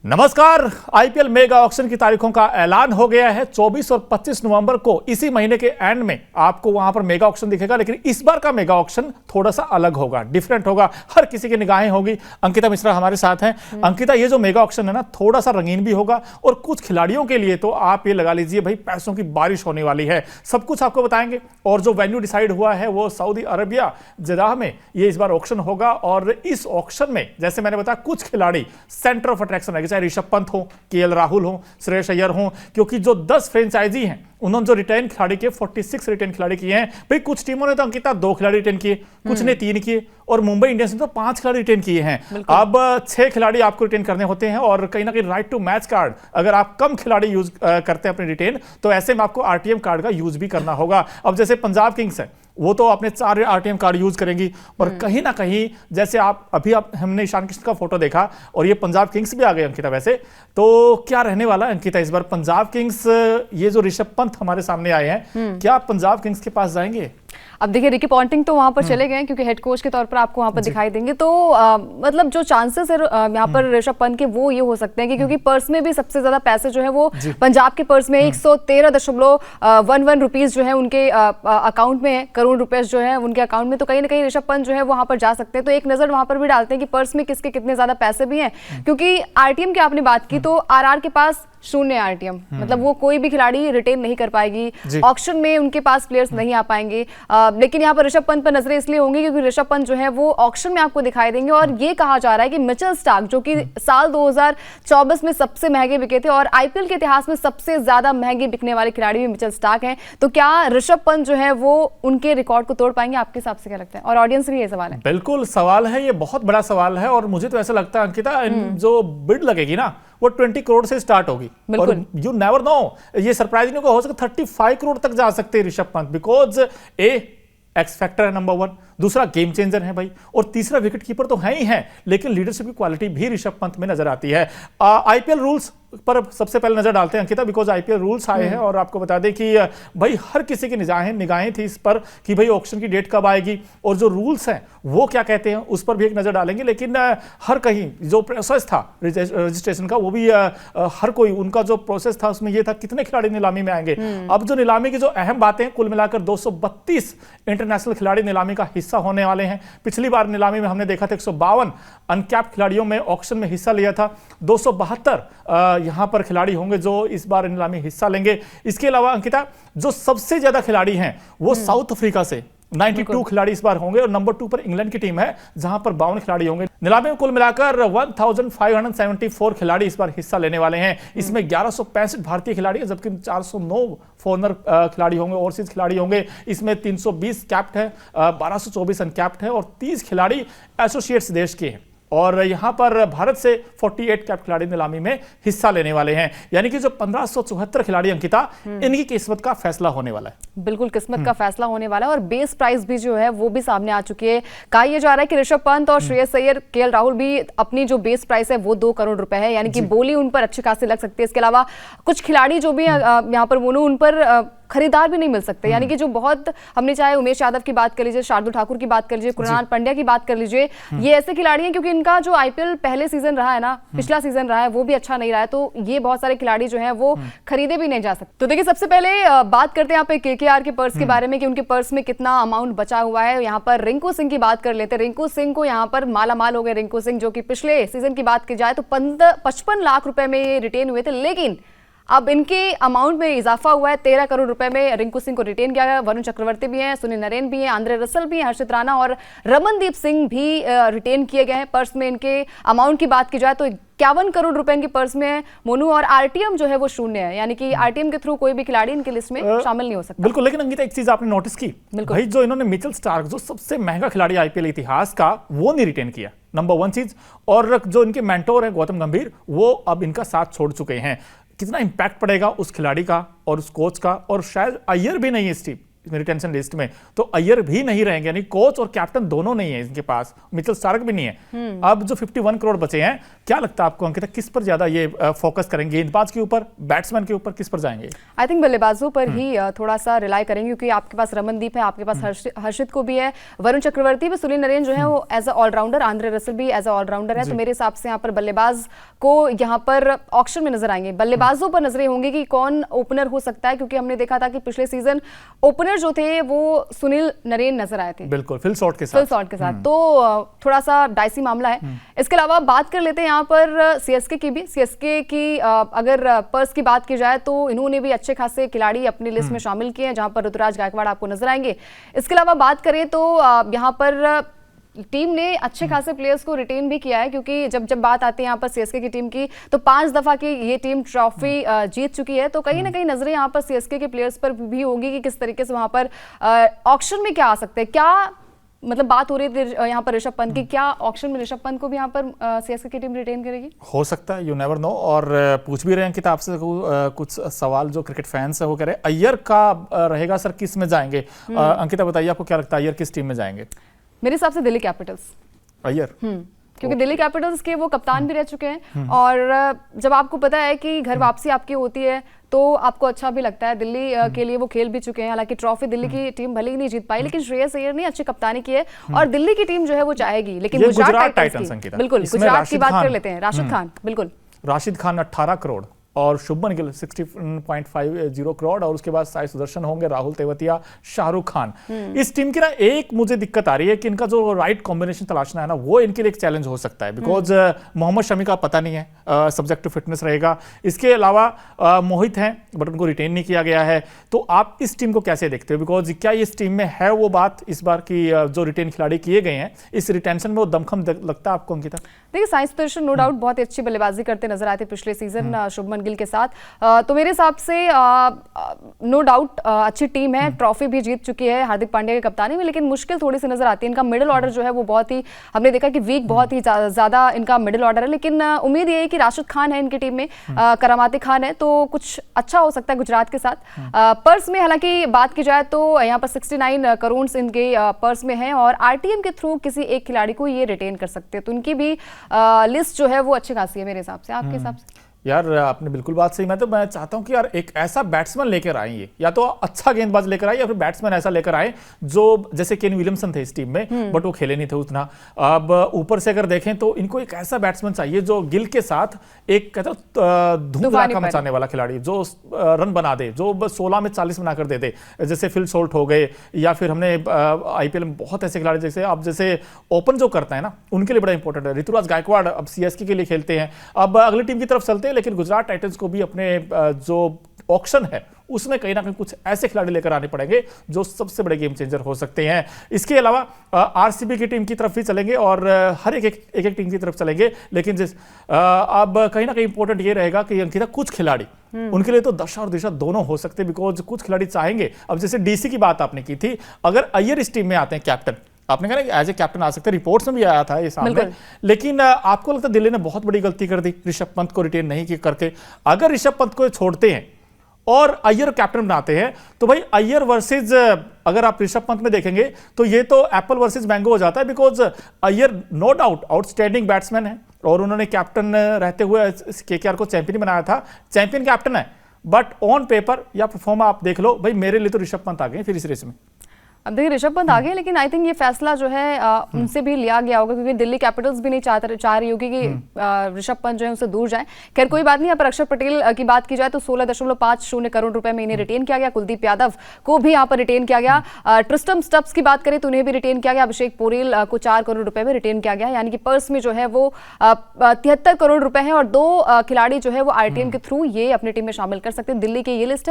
नमस्कार। IPL mega auction की तारीखों का ऐलान हो गया है। 24 और 25 नवंबर को इसी महीने के एंड में आपको वहां पर मेगा ऑक्शन दिखेगा, लेकिन इस बार का मेगा ऑक्शन थोड़ा सा अलग होगा, डिफरेंट होगा, हर किसी की निगाहें होगी। अंकिता मिश्रा हमारे साथ हैं। अंकिता, ये जो मेगा ऑक्शन है ना, थोड़ा सा रंगीन भी होगा और कुछ खिलाड़ियों के लिए तो आप ये लगा लीजिए भाई, पैसों की बारिश होने वाली है। सब कुछ आपको बताएंगे। और जो वेन्यू डिसाइड हुआ है वो सऊदी अरबिया जद्दाह में ये इस बार ऑक्शन होगा। और इस ऑक्शन में जैसे मैंने बताया, कुछ खिलाड़ी सेंटर ऑफ अट्रैक्शन रहेंगे, चाहे ऋषभ पंत हो, केएल राहुल हो, श्रेयस अय्यर हो, क्योंकि जो 10 फ्रेंचाइजी हैं उन्होंने जो रिटेन खिलाड़ी किए, 46 रिटेन खिलाड़ी किए हैं। भाई कुछ टीमों ने तो अंकिता 2 खिलाड़ी रिटेन किए, कुछ ने 3 किए, और मुंबई इंडियंस ने तो 5 खिलाड़ी रिटेन किए हैं। अब 6 खिलाड़ी आपको रिटेन करने होते हैं, और कहीं ना कहीं राइट टू मैच कार्ड, अगर आप कम खिलाड़ी यूज करते हैं अपने रिटेन, तो ऐसे में आपको आरटीएम कार्ड का यूज भी करना होगा। अब जैसे पंजाब किंग्स है, वो तो अपने 4 आरटीएम कार्ड यूज करेंगी, और कहीं ना कहीं जैसे हमने ईशान किशन का फोटो देखा, और ये पंजाब किंग्स भी आ गए अंकिता। वैसे तो क्या रहने वाला है अंकिता इस बार पंजाब किंग्स? ये जो ऋषभ पंत हमारे सामने आए हैं, क्या पंजाब किंग्स के पास जाएंगे? अब देखिए, रिकी पॉन्टिंग तो वहां पर चले गए क्योंकि हेड कोच के तौर पर आपको वहां पर दिखाई देंगे। तो मतलब जो चांसेस है यहाँ पर ऋषभ पंत के, वो ये हो सकते हैं कि क्योंकि पर्स में भी सबसे ज्यादा पैसे जो है वो पंजाब के पर्स में 113.11 रुपीज जो है उनके अकाउंट में है, करोड़ रुपए जो है उनके अकाउंट में। तो कहीं ना कहीं ऋषभ पंत जो है वहां पर जा सकते हैं। तो एक नजर वहां पर भी डालते हैं कि पर्स में किसके कितने ज्यादा पैसे भी हैं, क्योंकि आरटीएम की आपने बात की तो आरआर के पास 0 आरटीएम, मतलब वो कोई भी खिलाड़ी रिटेन नहीं कर पाएगी। ऑक्शन में उनके पास प्लेयर्स नहीं आ पाएंगे। लेकिन यहाँ पर ऋषभ पंत पर नजरें इसलिए होंगी क्योंकि ऋषभ पंत जो है वो ऑक्शन में आपको दिखाई देंगे। और ये कहा जा रहा है कि मिचेल स्टार्क, जो कि साल 2024 में सबसे महंगे बिके थे और आईपीएल के इतिहास में सबसे ज्यादा महंगे बिकने वाले खिलाड़ी भी मिचेल स्टार्क हैं, तो क्या ऋषभ पंत जो है वो उनके रिकॉर्ड को तोड़ पाएंगे? आपके हिसाब से क्या लगता है? और ऑडियंस भी ये सवाल है। बिल्कुल सवाल है, ये बहुत बड़ा सवाल है। और मुझे तो ऐसा लगता है अंकिता, जो बिड लगेगी ना, वो 20 करोड़ से स्टार्ट होगी। और यू नेवर नो, ये सरप्राइजिंग हो सकता है 35 करोड़ तक जा सकते हैं Rishabh Pant, because x factor है नंबर 1, दूसरा गेम चेंजर है भाई, और तीसरा विकेट कीपर तो है ही है, लेकिन लीडरशिप की क्वालिटी भी ऋषभ पंत में नजर आती है। आईपीएल रूल्स पर सबसे पहले नजर डालते हैं अंकिता, बिकॉज आईपीएल रूल्स आए हैं। और आपको बता दें कि भाई हर किसी की निगाहें थी इस पर कि भाई ऑक्शन की डेट कब आएगी, और जो रूल्स हैं वो क्या कहते हैं उस पर भी एक नजर डालेंगे। लेकिन हर कहीं जो प्रोसेस था रजिस्ट्रेशन का, वो भी हर कोई, उनका जो प्रोसेस था उसमें ये था कितने खिलाड़ी नीलामी में आएंगे। अब जो नीलामी की जो अहम बातें, कुल मिलाकर 232 इंटरनेशनल खिलाड़ी नीलामी का हिस्सा होने वाले हैं। पिछली बार नीलामी में हमने देखा था 152 अनकैप्ड खिलाड़ियों में ऑक्शन में हिस्सा लिया था। 272 यहां पर खिलाड़ी होंगे जो इस बार नीलामी हिस्सा लेंगे। इसके अलावा अंकिता, जो सबसे ज्यादा खिलाड़ी हैं वो साउथ अफ्रीका से 92 खिलाड़ी इस बार होंगे, और नंबर 2 पर इंग्लैंड की टीम है जहां पर 52 खिलाड़ी होंगे। नीलामी में कुल मिलाकर 1574 खिलाड़ी इस बार हिस्सा लेने वाले हैं। इसमें 1165 भारतीय खिलाड़ी, जबकि 409 फॉरनर खिलाड़ी होंगे, ओवरसीज खिलाड़ी होंगे। इसमें 320 कैप्ट है, 1224 अनकैप्ट है, और 30 खिलाड़ी एसोसिएट्स देश के हैं। और यहां पर भारत से 48 कैप खिलाड़ी नीलामी में हिस्सा लेने वाले हैं। यानी कि जो 1574 खिलाड़ी अंकिता, इनकी किस्मत का फैसला होने वाला है। बिल्कुल किस्मत का फैसला होने वाला है। और बेस प्राइस भी जो है वो भी सामने आ चुकी है। कहा यह जा रहा है कि ऋषभ पंत और श्रेयस अय्यर, केएल राहुल भी अपनी जो बेस प्राइस है वो 2 करोड़ रुपए है, यानी कि बोली उन पर अच्छी खासी लग सकती है। इसके अलावा कुछ खिलाड़ी जो भी यहाँ पर बोलूं, उन पर खरीदार भी नहीं मिल सकते, यानी कि जो बहुत, हमने चाहे उमेश यादव की बात कर लीजिए, शार्दुल ठाकुर की बात कर लीजिए, कृणाल पंड्या की बात कर लीजिए, ये ऐसे खिलाड़ी हैं क्योंकि इनका जो आईपीएल पहले सीजन रहा है ना, पिछला सीजन रहा है, वो भी अच्छा नहीं रहा है। तो ये बहुत सारे खिलाड़ी जो हैं वो खरीदे भी नहीं जा सकते। तो देखिए, सबसे पहले बात करते हैं यहाँ पे केकेआर के पर्स के बारे में कि उनके पर्स में कितना अमाउंट बचा हुआ है। यहाँ पर रिंकू सिंह की बात कर लेते हैं। रिंकू सिंह को यहाँ पर मालामाल हो गए। रिंकू सिंह जो कि पिछले सीजन की बात की जाए तो 55 लाख रुपए में ये रिटेन हुए थे, लेकिन अब इनके अमाउंट में इजाफा हुआ है। 13 करोड़ रुपए में रिंकू सिंह को रिटेन किया गया। वरुण चक्रवर्ती भी हैं, सुनील नरेन भी हैं, आंद्रे रसल भी हैं, हर्षित राणा और रमनदीप सिंह भी रिटेन किए गए हैं। पर्स में इनके अमाउंट की बात की जाए तो 51 करोड़ रुपए इनके पर्स में है मोनू। और आरटीएम जो है वो 0 है, यानी कि आरटीएम के थ्रू कोई भी खिलाड़ी इनके लिस्ट में शामिल नहीं हो सकता। बिल्कुल। लेकिन अंकिता, एक चीज आपने नोटिस की भाई, जो इन्होंने मिचेल स्टार्क, जो सबसे महंगा खिलाड़ी आईपीएल इतिहास का, वो नहीं रिटेन किया, नंबर 1 चीज। और जो इनके मेंटोर है गौतम गंभीर, वो अब इनका साथ छोड़ चुके हैं। कितना इंपैक्ट पड़ेगा उस खिलाड़ी का और उस कोच का, और शायद अय्यर भी नहीं है इस टीम, रिटेंशन लिस्ट में, तो अय्यर भी नहीं रहेंगे, यानी कोच और कैप्टन दोनों नहीं है इनके पास, मिचेल स्टार्क भी नहीं है। अब जो 51 करोड़ बचे हैं, क्या लगता है आपको अंकिता, किस पर ज्यादा ये फोकस करेंगे, गेंदबाज के ऊपर, बैट्समैन के ऊपर, किस पर जाएंगे? आई थिंक बल्लेबाजों पर ही थोड़ा सा रिलाई करेंगे, क्योंकि आपके पास रमनदीप है, आपके पास हर्षित को भी है, वरुण चक्रवर्ती भी, सुनील नरेन जो है वो as a allrounder, Andre Russell भी एज अ ऑलराउंडर है। तो मेरे हिसाब से यहाँ पर बल्लेबाज को यहाँ पर ऑक्शन में नजर आएंगे। बल्लेबाजों पर नजरें होंगी कि कौन ओपनर हो सकता है, क्योंकि हमने देखा था कि पिछले सीजन ओपनर जो थे वो सुनील नरेन नजर आए थे, बिल्कुल फिल शॉट के साथ। तो थोड़ा सा डाइसी मामला है। इसके अलावा बात कर लेते हैं यहाँ पर सीएसके की भी। सीएसके की अगर पर्स की बात की जाए तो इन्होंने भी अच्छे खासे खिलाड़ी अपनी लिस्ट में शामिल किए हैं, जहां पर ऋतुराज गायकवाड़ आपको नजर आएंगे। इसके अलावा बात करें तो यहाँ पर टीम ने अच्छे खासे प्लेयर्स को रिटेन भी किया है, क्योंकि जब बात आती है यहाँ पर सीएसके की टीम की, तो 5 दफा की ये टीम ट्रॉफी जीत चुकी है। तो कहीं ना कहीं नजरें यहाँ पर सीएसके के प्लेयर्स पर भी होगी कि किस तरीके से वहां पर ऑक्शन में क्या आ सकते हैं। क्या मतलब बात हो रही थी यहाँ पर ऋषभ पंत की, क्या ऑक्शन में ऋषभ पंत को भी यहाँ पर सीएसके की टीम रिटेन करेगी? हो सकता है, यू नेवर नो। और पूछ भी रहे हैं किताब से कुछ सवाल जो क्रिकेट फैंस है वो कह रहे हैं अय्यर का रहेगा सर, किस में जाएंगे? अंकिता बताइए, आपको क्या लगता है अय्यर किस टीम में जाएंगे? मेरे हिसाब से दिल्ली कैपिटल्स। अय्यर क्योंकि दिल्ली कैपिटल्स के वो कप्तान भी रह चुके हैं, और जब आपको पता है कि घर वापसी आपकी होती है तो आपको अच्छा भी लगता है। दिल्ली के लिए वो खेल भी चुके हैं, हालांकि ट्रॉफी दिल्ली की टीम भले ही नहीं जीत पाई, लेकिन श्रेयस अय्यर ने अच्छी कप्तानी की है और दिल्ली की टीम जो है वो चाहेगी। लेकिन गुजरात टाइटंस की, बिल्कुल गुजरात की बात कर लेते हैं, राशिद खान, बिल्कुल राशिद खान 18 करोड़ और शुभमन गिल 60.50 करोड़, और उसके बाद साई सुदर्शन होंगे, राहुल तेवतिया, शाहरुख खान। इस टीम की ना एक मुझे दिक्कत आ रही है कि इनका जो राइट कॉम्बिनेशन तलाशना है ना, वो इनके लिए एक चैलेंज हो सकता है, बिकॉज मोहम्मद शमी का पता नहीं है, सब्जेक्ट टू फिटनेस रहेगा। इसके अलावा मोहित हैं बट उनको रिटेन नहीं किया गया है। तो आप इस टीम को कैसे देखते हो, बिकॉज क्या इस टीम में है वो बात इस बार की जो रिटेन खिलाड़ी किए गए हैं, इस रिटेंशन में वो दमखम लगता है आपको अंकिता? देखिए, साई सुदर्शन नो डाउट बहुत ही अच्छी बल्लेबाजी करते नजर आते पिछले सीजन शुभमन गिल के साथ। तो मेरे हिसाब से नो डाउट अच्छी टीम है, ट्रॉफी भी जीत चुकी है हार्दिक पांड्या की कप्तानी में, लेकिन मुश्किल थोड़ी सी नजर आती है। इनका मिडिल ऑर्डर जो है वो बहुत ही, हमने देखा कि वीक बहुत ही ज्यादा इनका मिडिल ऑर्डर है, लेकिन उम्मीद ये है कि राशिद खान है इनकी टीम में, करामाती खान है, तो कुछ अच्छा हो सकता है गुजरात के साथ। पर्स में हालांकि बात की जाए तो यहाँ पर 69 करोड़ इनके पर्स में है, और आरटीएम के थ्रू किसी एक खिलाड़ी को ये रिटेन कर सकते हैं, तो इनकी भी लिस्ट जो है वो अच्छी खासी है मेरे हिसाब से। आपके हिसाब से? यार आपने बिल्कुल बात सही। मैं चाहता हूं कि यार एक ऐसा बैट्समैन लेकर आए, ये या तो अच्छा गेंदबाज लेकर आए या फिर बैट्समैन ऐसा लेकर आए जो जैसे केन विलियमसन थे इस टीम में, बट वो खेले नहीं थे उतना। अब ऊपर से अगर देखें तो इनको एक ऐसा बैट्समैन चाहिए जो गिल के साथ एक धूम धड़ाका मचाने वाला खिलाड़ी, जो रन बना दे, जो 16 में 40 बनाकर दे दे, जैसे फिल शॉल्ट हो गए, या फिर हमने आईपीएल में बहुत ऐसे खिलाड़ी जैसे अब जैसे ओपन जो करता है ना, उनके लिए बड़ा इंपॉर्टेंट है। ऋतुराज गायकवाड़ अब सीएसके के लिए खेलते हैं। अब अगली टीम की तरफ चलते हैं, लेकिन गुजरात टाइटंस को भी अपने जो ऑक्शन है उसमें कहीं ना कहीं कुछ ऐसे खिलाड़ी लेकर आने पड़ेंगे जो सबसे बड़े गेम चेंजर हो सकते हैं। इसके अलावा आरसीबी की टीम की तरफ भी चलेंगे और हर एक टीम की तरफ चलेंगे, लेकिन अब कहीं ना कहीं इंपॉर्टेंट ये रहेगा कि अंकिता कुछ खिलाड़ी उनके लिए तो दशा और दिशा दोनों हो सकते हैं, बिकॉज कुछ खिलाड़ी चाहेंगे। अब जैसे डीसी की बात आपने की थी, अगर अय्यर इस टीम में आते हैं कैप्टन, आपने कहा ना एज ए कैप्टन आ सकते हैं, रिपोर्ट्स में भी आया था ये सामने, लेकिन आपको लगता है दिल्ली ने बहुत बड़ी गलती कर दी ऋषभ पंत को रिटेन नहीं करके? अगर ऋषभ पंत को छोड़ते हैं और अय्यर कैप्टन बनाते हैं तो भाई अय्यर वर्सेज, अगर आप ऋषभ पंत में देखेंगे तो ये तो एप्पल वर्सेज मैंगो हो जाता है, because Iyer no doubt outstanding batsman है और उन्होंने कैप्टन रहते हुए केकेआर को चैंपियन बनाया था, चैंपियन कैप्टन है, बट ऑन पेपर या परफॉर्म आप देख लो भाई, मेरे लिए तो ऋषभ पंत आ गए फिर इस रेस में। अब देखिए ऋषभ पंत आ गए, लेकिन आई थिंक ये फैसला जो है उनसे भी लिया गया होगा, क्योंकि दिल्ली कैपिटल्स भी नहीं चाह रही होगी कि ऋषभ पंत जो है उनसे दूर जाए। खैर कोई बात नहीं। यहाँ पर अक्षर पटेल की बात की जाए तो 16.50 करोड़ रुपए में इन्हें रिटेन किया गया। कुलदीप यादव को भी यहाँ पर रिटेन किया गया। ट्रिस्टम स्टब्स की बात करें तो उन्हें भी रिटेन किया गया। अभिषेक पोरेल को 4 करोड़ रुपए में रिटेन किया गया, यानी कि पर्स में जो है वो 73 करोड़ रुपए है, और 2 खिलाड़ी जो है वो आरटीएम के थ्रू ये अपनी टीम में शामिल कर सकते हैं। दिल्ली की ये लिस्ट है।